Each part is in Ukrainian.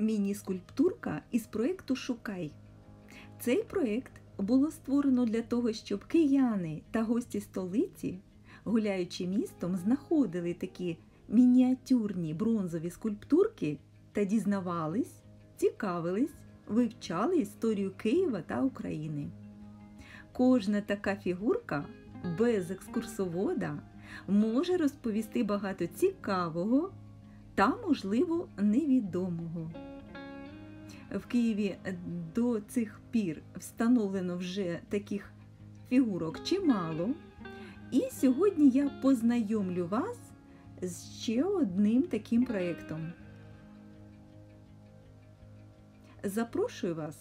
міні-скульптурка із проєкту «Шукай». Цей проєкт було створено для того, щоб кияни та гості столиці, гуляючи містом, знаходили такі мініатюрні бронзові скульптурки та дізнавались, цікавились, вивчали історію Києва та України. Кожна така фігурка без екскурсовода може розповісти багато цікавого та, можливо, невідомого. В Києві до цих пір встановлено вже таких фігурок чимало. І сьогодні я познайомлю вас з ще одним таким проєктом. Запрошую вас.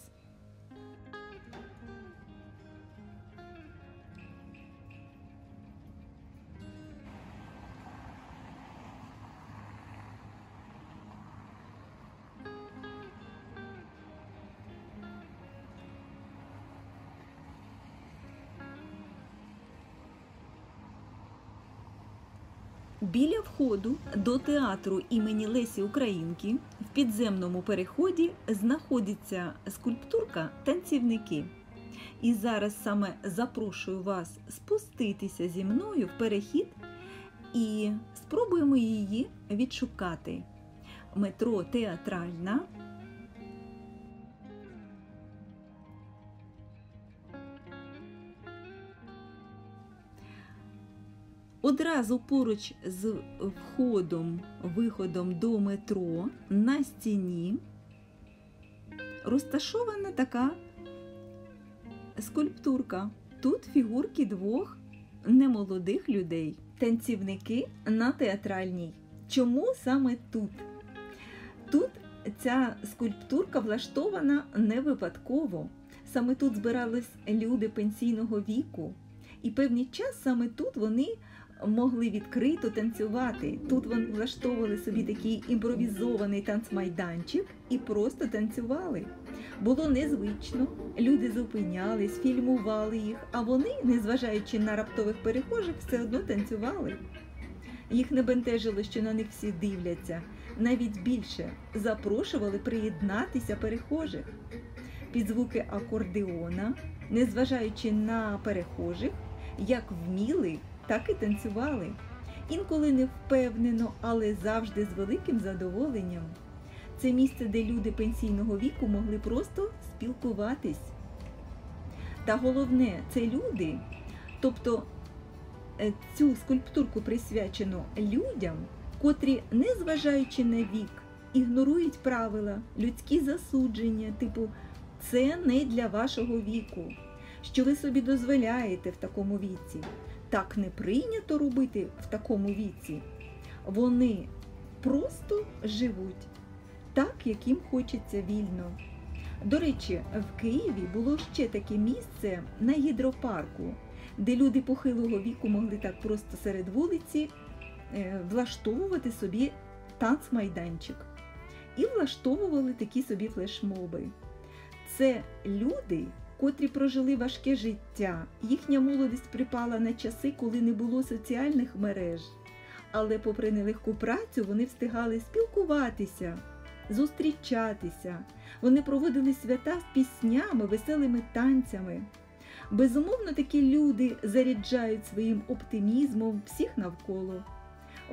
Біля входу до театру імені Лесі Українки в підземному переході знаходиться скульптурка «Танцівники». І зараз саме запрошую вас спуститися зі мною в перехід і спробуємо її відшукати. Метро Театральна. Одразу поруч з виходом до метро на стіні розташована така скульптурка. Тут фігурки двох немолодих людей. Танцівники на Театральній. Чому саме тут? Тут ця скульптурка влаштована не випадково. Саме тут збирались люди пенсійного віку. І певний час саме тут вони могли відкрито танцювати. Тут вони влаштовували собі такий імпровізований танцмайданчик і просто танцювали. Було незвично, люди зупинялись, фільмували їх, а вони, незважаючи на раптових перехожих, все одно танцювали. Їх не бентежило, що на них всі дивляться. Навіть більше запрошували приєднатися перехожих. Під звуки акордеона, незважаючи на перехожих, як вміли, так і танцювали. Інколи невпевнено, але завжди з великим задоволенням. Це місце, де люди пенсійного віку могли просто спілкуватись. Та головне, це люди, тобто цю скульптурку присвячено людям, котрі, незважаючи на вік, ігнорують правила, людські засудження, типу «це не для вашого віку», що ви собі дозволяєте в такому віці. Так не прийнято робити в такому віці. Вони просто живуть так, як їм хочеться вільно. До речі, в Києві було ще таке місце на Гідропарку, де люди похилого віку могли так просто серед вулиці влаштовувати собі танцмайданчик. І влаштовували такі собі флешмоби. Це люди, котрі прожили важке життя. Їхня молодість припала на часи, коли не було соціальних мереж. Але попри нелегку працю вони встигали спілкуватися, зустрічатися. Вони проводили свята з піснями, веселими танцями. Безумовно, такі люди заряджають своїм оптимізмом всіх навколо.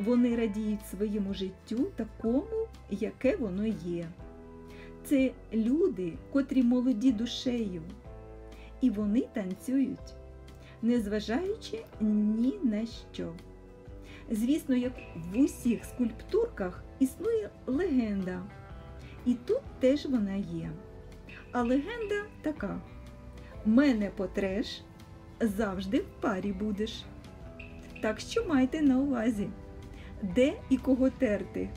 Вони радіють своєму життю такому, яке воно є. Це люди, котрі молоді душею. І вони танцюють, незважаючи ні на що. Звісно, як в усіх скульптурках існує легенда. І тут теж вона є. А легенда така: «Мене потреш, завжди в парі будеш». Так що майте на увазі, де і кого терти.